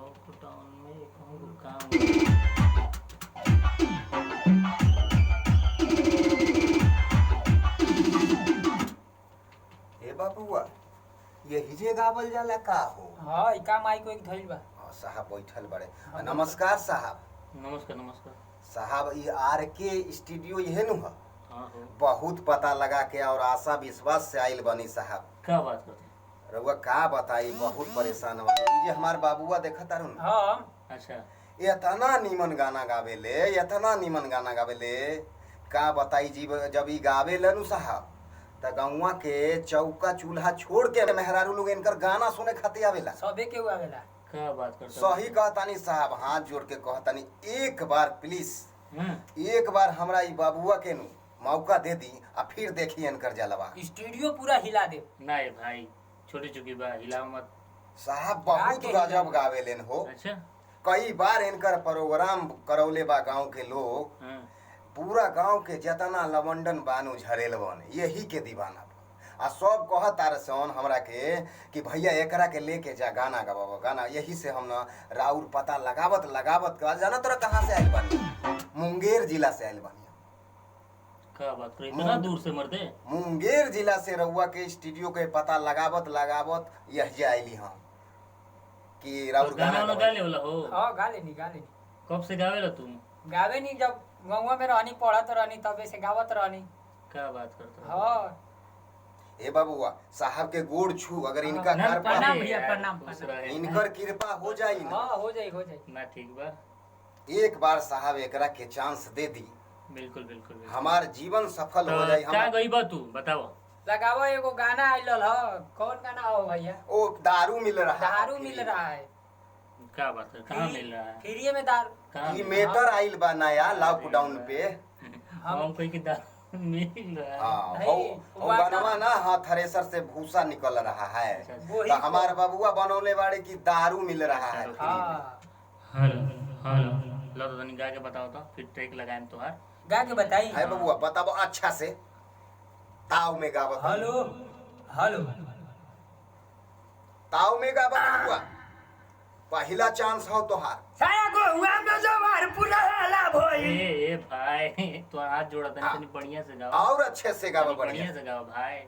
Lockdown में कहूँ काम। हे बाबुआ यही जे गावल जाला का हो? हाँ इका माई को एक धइल बा। साहब बैठल बड़े। नमस्कार साहब। नमस्कार नमस्कार साहब ये आर के स्टूडियो यहे नु है? हाँ हो। बहुत पता लगा के और आशा विश्वास से आइल बनी साहब। क्या बात करते? रउआ का बताई, बहुत परेशान बनी। ये हमार बाबुआ देखत तारू ना? हाँ अच्छा इतना नीमन गाना गावेले, इतना नीमन गाना गावेले, का बताई जी। जब ई गावेले नु साहब त गौवा के चौका चूल्हा छोड़ के मेहरारू लोग इनकर गाना सुने खातिर आवेला। सबे के आवेला। क्या बात करते? सही कहतानी साहब, हाथ जोड़ के कहतानी एक बार प्लीज, एक बार हमरा ई बाबुआ के नु मौका दे दी आ फिर देखी इनकर जलवा। स्टूडियो पूरा हिला दे। नहीं भाई छोटी चुकी बा, हिलाओ मत साहब बहुत गजब गावेलेन हो। अच्छा कई बार इनकर प्रोग्राम करौले बा गांव के लोग। पूरा गांव के जतना लवंडन बानू झरेल बन यही के दीवाना बा। आ सब कहत तारे सन हमरा के कि भैया एकरा के लेके जा गाना गवाबो गाना। यही से हम ना राउर पता लगावत लगावत जाना तोरा कहाँ से आइल बानी? मुंगेर जिला से आइल बानी। क्या बात कर, इतना दूर से मरते? मुंगेर जिला से रउआ के स्टूडियो के पता लगावत लगावत यही आइली हम कि राउर गाना वाला गा ले वाला हो। हाँ गा लेनी गा लेनी। कब से गावेला तुम? गावे नहीं, जब गौवा में रहनी पढ़त रहनी तबे से गावत रहनी। क्या बात करते? हाँ ए बाबुआ साहब के गोड़ छू, अगर इनका ना, घर प्रणाम पर भैया, प्रणाम, खुश प्रणाम। रहे। इनकर कृपा हो जाई ना, हाँ हो जाई हो जाई। ना ठीक बा। एक बार साहब एकरा के चांस दे दी, बिल्कुल बिल्कुल बिल्कुल। हमार जीवन सफल हो जाई। क्या गई बा तू बताओ? लगावा एगो गाना आइल ह। कौन गाना हो भैया? ओ दारू मिल रहा है। दारू मिल रहा है। क्या बात है, कहाँ मिल रहा है? फ्री में दारू। कहाँ ई मिल मेटर आइल बा नया लॉकडाउन पे। हम कोई की दारू मिल रहा है? हाँ नहीं, हो बनवा ना, हाँ थ्रेसर से भूसा निकल रहा है। वही तो हमार बाबुआ बनौले बाड़े की दारू मिल रहा है फ्री में। हाँ हेलो हेलो लो तो तनी गा के बताओ तो फिर ट्रैक लगाएम तोहार। गा के बताई। है बबुआ बताबो अच्छा से, ताव में गावत। हेलो हेलो ताव में गावत बबुआ, पहला चांस हो तोहार। साया को हुआ में जवार पूरा हाला भई। ए भाई तो हाथ जोड़ा तनी तनी बढ़िया से गाओ। और अच्छे से गावो तनी बढ़िया बढ़िया। से गाओ भाई।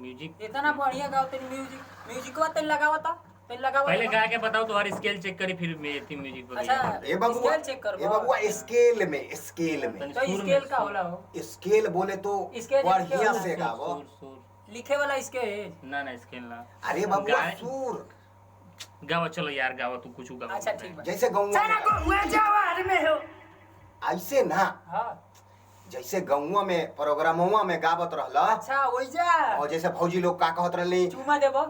म्यूजिक इतना बढ़िया गाओ तेरी म्यूजिक। म्यूजिकवा तेन लगावता तेन लगावता। पहले गा के बताओ तुम्हारी स्केल चेक करी फिर मेरी म्यूजिक पर अच्छा ए बबुआ, स्केल चेक कर। ए बबुआ स्केल में, स्केल में। तनी तो सुर स्केल में, का सुर। होला हो? स्केल बोले तो स्केल बढ़िया स्केल से सुर, गावो। सुर सुर। लिखे वाला स्केल। ना स्केल ना। अरे बबुआ गाए- सुर गाओ चलो यार गाओ तू कुछ गाओ। अच्छा ठीक बा। जैसे गौवा साया को हुआ जवार में हो। ऐसे ना, हां जैसे गौवा में प्रोग्रामवा में गावत रहला। अच्छा ओइ जा। और जैसे भौजी लोग का कहत रहली, चुमा देबो।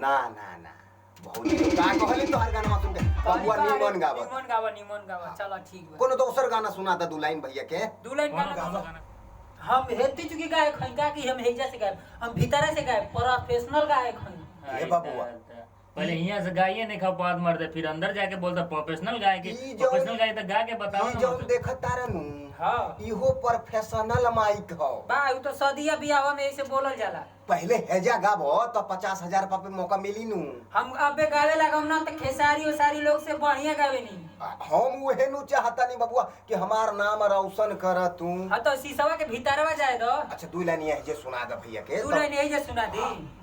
ना ना ना भौजी लोग का कहली तो हर गाना सुन के बबुआ नीमन गावत। निमन गावा चलो ठीक बा। कोनो दोसर गाना सुना दा दू लाइन भैया के। दू लाइन कौन गाना गाओ गावा। गाना? हम हेती चुकी गाए खंगा की हम हेजा से गाए, हम भीतर से गाए, प्रोफेशनल गाए खंग। ए बबुआ। पहले यहाँ से गाइए नहीं खा पाद मर दे, फिर अंदर जाके बोलता प्रोफेशनल गाय के। ई जौन- प्रोफेशनल गाय तो गा के बताओ ई ना जौन हमसे। देखत तारनु, हां इहो प्रोफेशनल माइक हो। बा उ तो सदिया बियाह में ऐसे बोलल जाला। पहले हेजा गाबो तो 50,000 रुपया पे मौका मिली नु। हम अबे गावे लागम ना तो खेसारी और सारी लोग से बढ़िया गावे नी। हम उहे नु चाहता नहीं बबुआ कि हमार नाम रोशन कर तू। हां तो शीशवा के भीतरवा जाए दो। अच्छा दू लाइन ये जे सुना दा भैया के। दू लाइन यही जे सुना दी।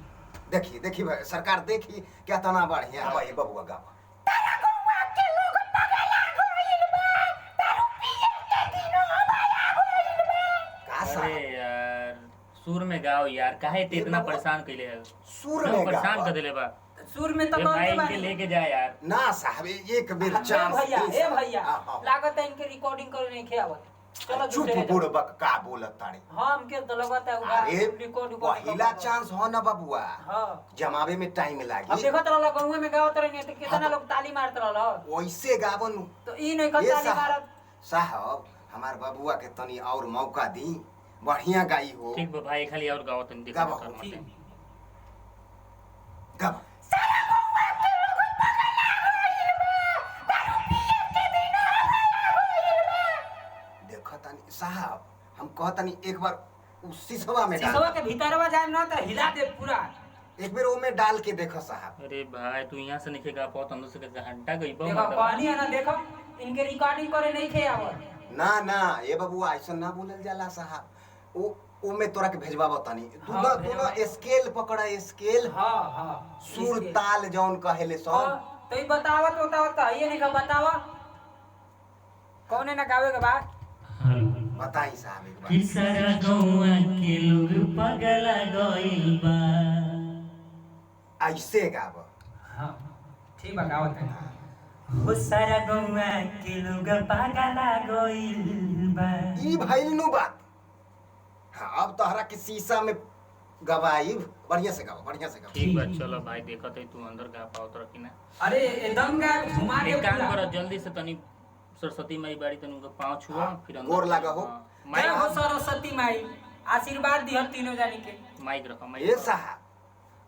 देखी देखी भाई, सरकार देखी क्या तना बढ़िया भाई बबुआ गावा। का अरे साहब यार सुर में गाओ यार, काहे ते इतना बबुआ, परेशान कैले है? सुर क्यों में परेशान गावा। कर देले बा? सुर में तो ये गाते भाई इनके बानी। लेके जाए यार। ना साहब एक बेर ए चांस भैया दे ए साहब। भैया हाँ, लागत है इनके रिकॉर्डिंग करे नहीं खेआवत। चलो चुप दूसरे बुड़बक का बोलत तारे। हां हमके तो लगता है अरे रिकॉर्ड पहला चांस हो ना बबुआ, हां जमावे में टाइम अब लागी। देखत रहला गौवा में गावत रहनी तो कितना लोग ताली मारत रहला। वैसे गावन तो ई नहीं कर ये ताली मारत। साहब हमार बबुआ के तनी और मौका दी, बढ़िया गाई हो। ठीक बा भाई, खाली और गाओ तनी देखो गावा। कर मत। ठीक। गावा। देखो तनी साहब, हम कहतनी एक बार उस शीशवा में डाल। शीशवा के भीतरवा जाए ना तो हिला दे पूरा। एक बेर ओमे डाल के देखो साहब। अरे भाई तू यहाँ से नहीं गा पाओ अंदर से घंटा गई देखो पानी है ना, देखो इनके रिकॉर्डिंग करे नहीं खे आवत। ना ना ये बबुआ ऐसा ना बोलल जाला साहब। ओ में तोरा के भेजवा बतानी। तू ना हाँ, तू ना स्केल पकड़ा, स्केल हां हां सुर ताल जौन कहेले सब। तो ई बतावत बतावत ये नहीं का बतावा कौन है ना गावे के बाद बताई साहब एक बार। कि सारा गौवा के लोग पगला गइल बा। ऐसे गाव। हां ठीक बा गावत है। हो सारा गौवा के लोग पगला गइल बा। ई भइल नु बात। हाँ अब तोहरा के शीशा में गवाई। बढ़िया से गाओ, बढ़िया से गाओ। ठीक बा चलो भाई देखत है तू अंदर गा पाओ तो कि ना। अरे एकदम गा घुमा के एक काम पूरा। करो जल्दी से तनी सरस्वती माई बाड़ी तनी उनका पांव छुआ फिर अंदर गोर लगा हो। जय हो सरस्वती माई, आशीर्वाद दिह तीनों जानी के। माइक रखो माइक। ए साहब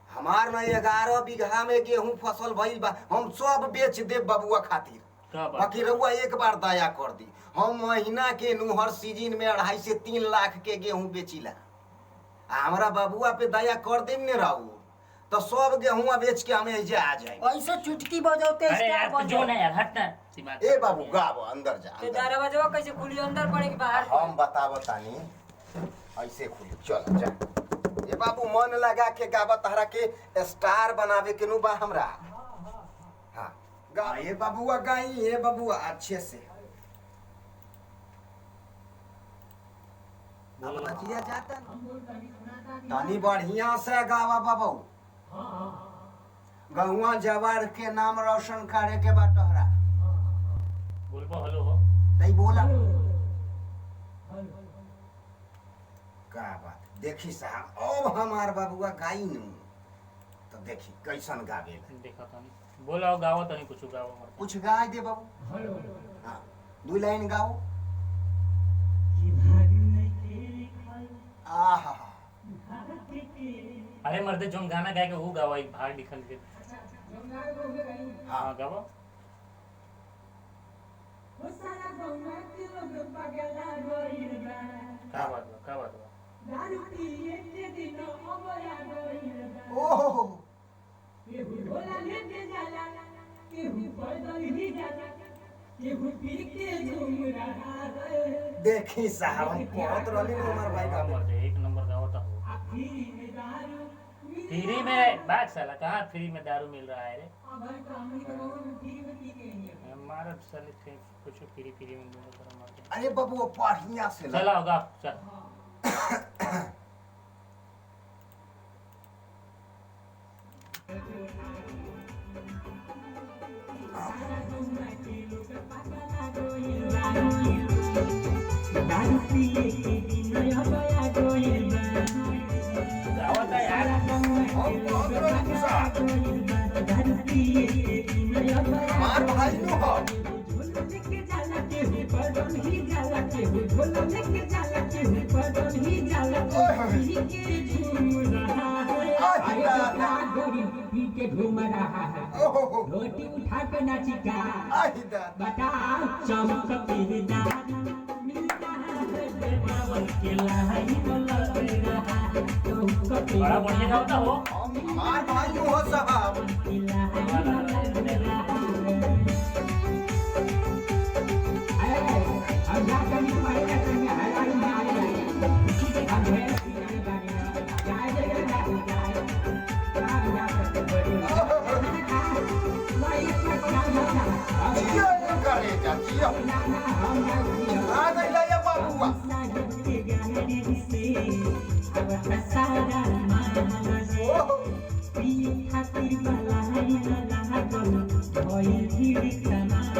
हमार ना 11 बीघा में गेहूं फसल भइल बा। हम सब बेच देब बबुआ खातिर। का बात? बाकी रउआ एक बार दया कर दी। हम महीना के नु हर सीजन में 2.5 से 3 लाख के गेहूं बेचिला। हमरा बबुआ पे दया कर देम ने राऊ तो सब गेहूं बेच के हमें एजे आ जाए। ऐसे चुटकी बजाते अरे यार तू जो ना यार हट ना दिमाग। ए बाबू गाओ अंदर जा ते अंदर। दरवाजा कैसे खुली अंदर पड़े के बाहर? हम बतावत तानी ऐसे खुली। चल जा ए बाबू मन लगा के गावा। तहरा के स्टार बनावे के नु बा हमरा। हां गा ए बाबूआ गाई। ए बाबूआ अच्छे से अब बचिया जाता तनी बढ़िया से गावा बाबू। गहुआ जवार के नाम रोशन करे के बा तोहरा। बोलबो हेलो हो। नहीं बोला का बात। देखी साहब अब हमार बाबुआ गाई नु तो देखी कैसन गावे। देखा तनी बोलाओ गाओ तनी कुछ गाओ मत। कुछ गाय दे बाबू। हाँ 2 लाइन गाओ। आहा अरे मर्दे जोन गाना गाए के वो गाओ एक भाग निकल के। हां गाओ। का बात बा का बात बा। ओह देखी साहब हम बहुत रली उमर भाई का। मर्दे एक नंबर गाओ तो हो। फ्री में बात साला कहाँ फ्री में दारू मिल रहा है रे। हमारा साले कुछ फ्री फ्री में दूंगा। अरे बाबू बढ़िया से चला होगा चल। गावता यार हम बहुत रली साहब। हमार भाई नु हो। रोटी उठा के नाची का बताओ चमक के दाद मिलता है बावन के लाई बोला बड़ा बढ़िया गावता हो। हमार भाई नु हो साहब। जियो करे जा जियो। आ गइला ये बाबूआ।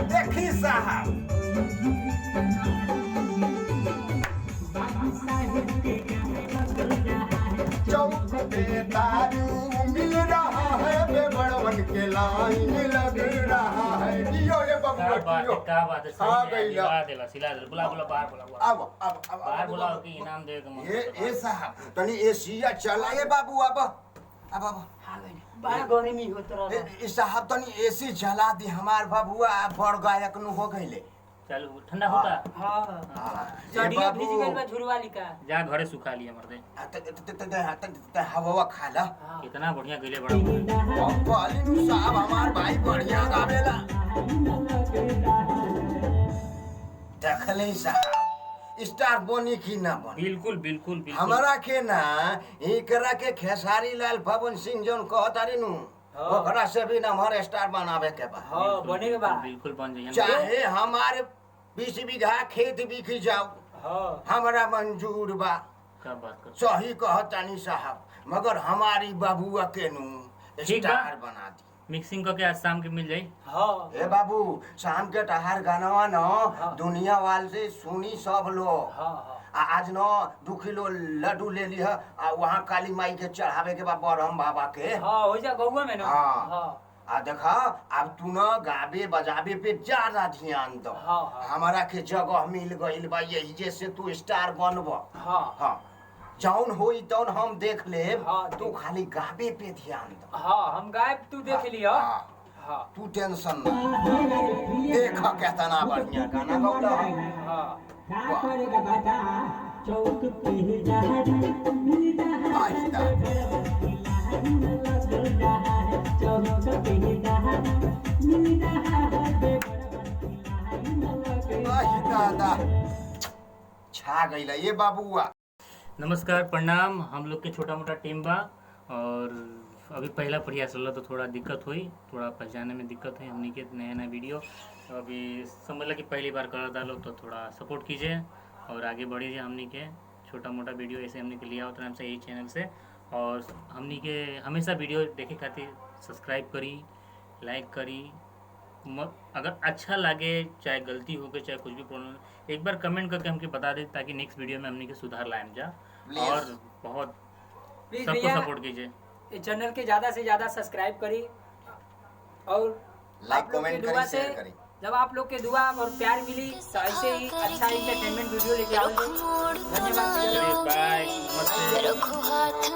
देखी साहब चौक पे दारू मिल रहा है बेबड़वन के लाइन लग रहा है। जियो ये का बाबूआ बात जियो। है का बात है हाँ सही गइला। दिला देला सिला दे बुला बुला बाहर बुला बुला। बाहर बुलाओ कि इनाम दे के मन। ये साहब तनी एसिया चला ये बाबू अब बड़ा गर्मी होत रहा। ए साहब तनी एसी चला दी। हमार बाबुआ बड़ गायक नु हो गइले। चालू ठंडा होता हाँ हाँ, ए चढ़िया बाबू, भीज गइल बा झुरवा लिका। जा घरे सुखा लिया मर्दे। हवा खा ला। हाँ कितना बढ़िया गइले बड़ा हम कहली नु साहब हमार भाई बढ़िया गावेला। देखले साहब स्टार बनी की ना बनी। बिल्कुल बिल्कुल बिल्कुल। हमरा के ना एकरा के खेसारी लाल पवन सिंह जोन कहतारी नु हाँ। ओकरा से भी ना हमारे स्टार बनावे के बा। हाँ बने के बाद बिल्कुल बन जाइए। चाहे हमारे 20 बीघा खेत बिक जाओ हाँ हमरा मंजूर बा। क्या बात कर। सही कहतानी साहब, मगर हमारी बाबुआ के नु ठीक बा। स्टार बना दी। मिक्सिंग करके आज शाम के मिल जाई। हाँ ए बाबू शाम के टहार गानवा न हाँ। दुनिया वाल से सुनी सब लोग। हाँ हाँ आज न 2 किलो लड्डू ले लिह आ वहाँ काली माई के चढ़ावे के बाद बरहम बाबा के। हाँ हो जा गौवा में ना। हाँ। हाँ आ देखा अब तू न गावे बजावे पे ज्यादा ध्यान दो। हाँ, हाँ। हमारा के जगह मिल गइल बा, यही जैसे तू स्टार बनब। हाँ हाँ जौन होई तौन हम देख लेब। हाँ, तू खाली गावे पे ध्यान दो। हाँ हम गायब तू देख लिया। हाँ, हाँ तू टेंशन ना देख केतना बढ़िया गाना गौला। हाँ का करेगा बता चौक पे जहर मिलता आहिस्ता। चौक पे जहर मिलता आहि दादा छा गइला ये बाबुआ। नमस्कार प्रणाम। हम लोग के छोटा मोटा टीम बा और अभी पहला प्रयास चला तो थोड़ा दिक्कत हुई, थोड़ा पहचाने में दिक्कत है। हमने के नया नया वीडियो अभी समझ ला कि पहली बार कर डालो तो थोड़ा सपोर्ट कीजिए और आगे बढ़िए। हमने के छोटा मोटा वीडियो ऐसे हमने के लिया होता है हमसे यही चैनल से। और हमने के हमेशा वीडियो देखे खातिर सब्सक्राइब करी, लाइक करी। अगर अच्छा लगे, चाहे गलती हो गई, चाहे कुछ भी प्रॉब्लम, एक बार कमेंट करके हमके बता दे ताकि नेक्स्ट वीडियो में हमने के सुधार लाएं जा। Please. और बहुत प्लीज सबको भैया सपोर्ट कीजिए। इस चैनल के ज्यादा से ज्यादा सब्सक्राइब करी और लाइक आप लोग के कमेंट दुआ करी से शेयर करी। जब आप लोग के दुआ और प्यार मिली तो ऐसे ही अच्छा इंटरटेनमेंट वीडियो लेके आओगे। धन्यवाद। चलिए बाय, नमस्ते। रखो हाथ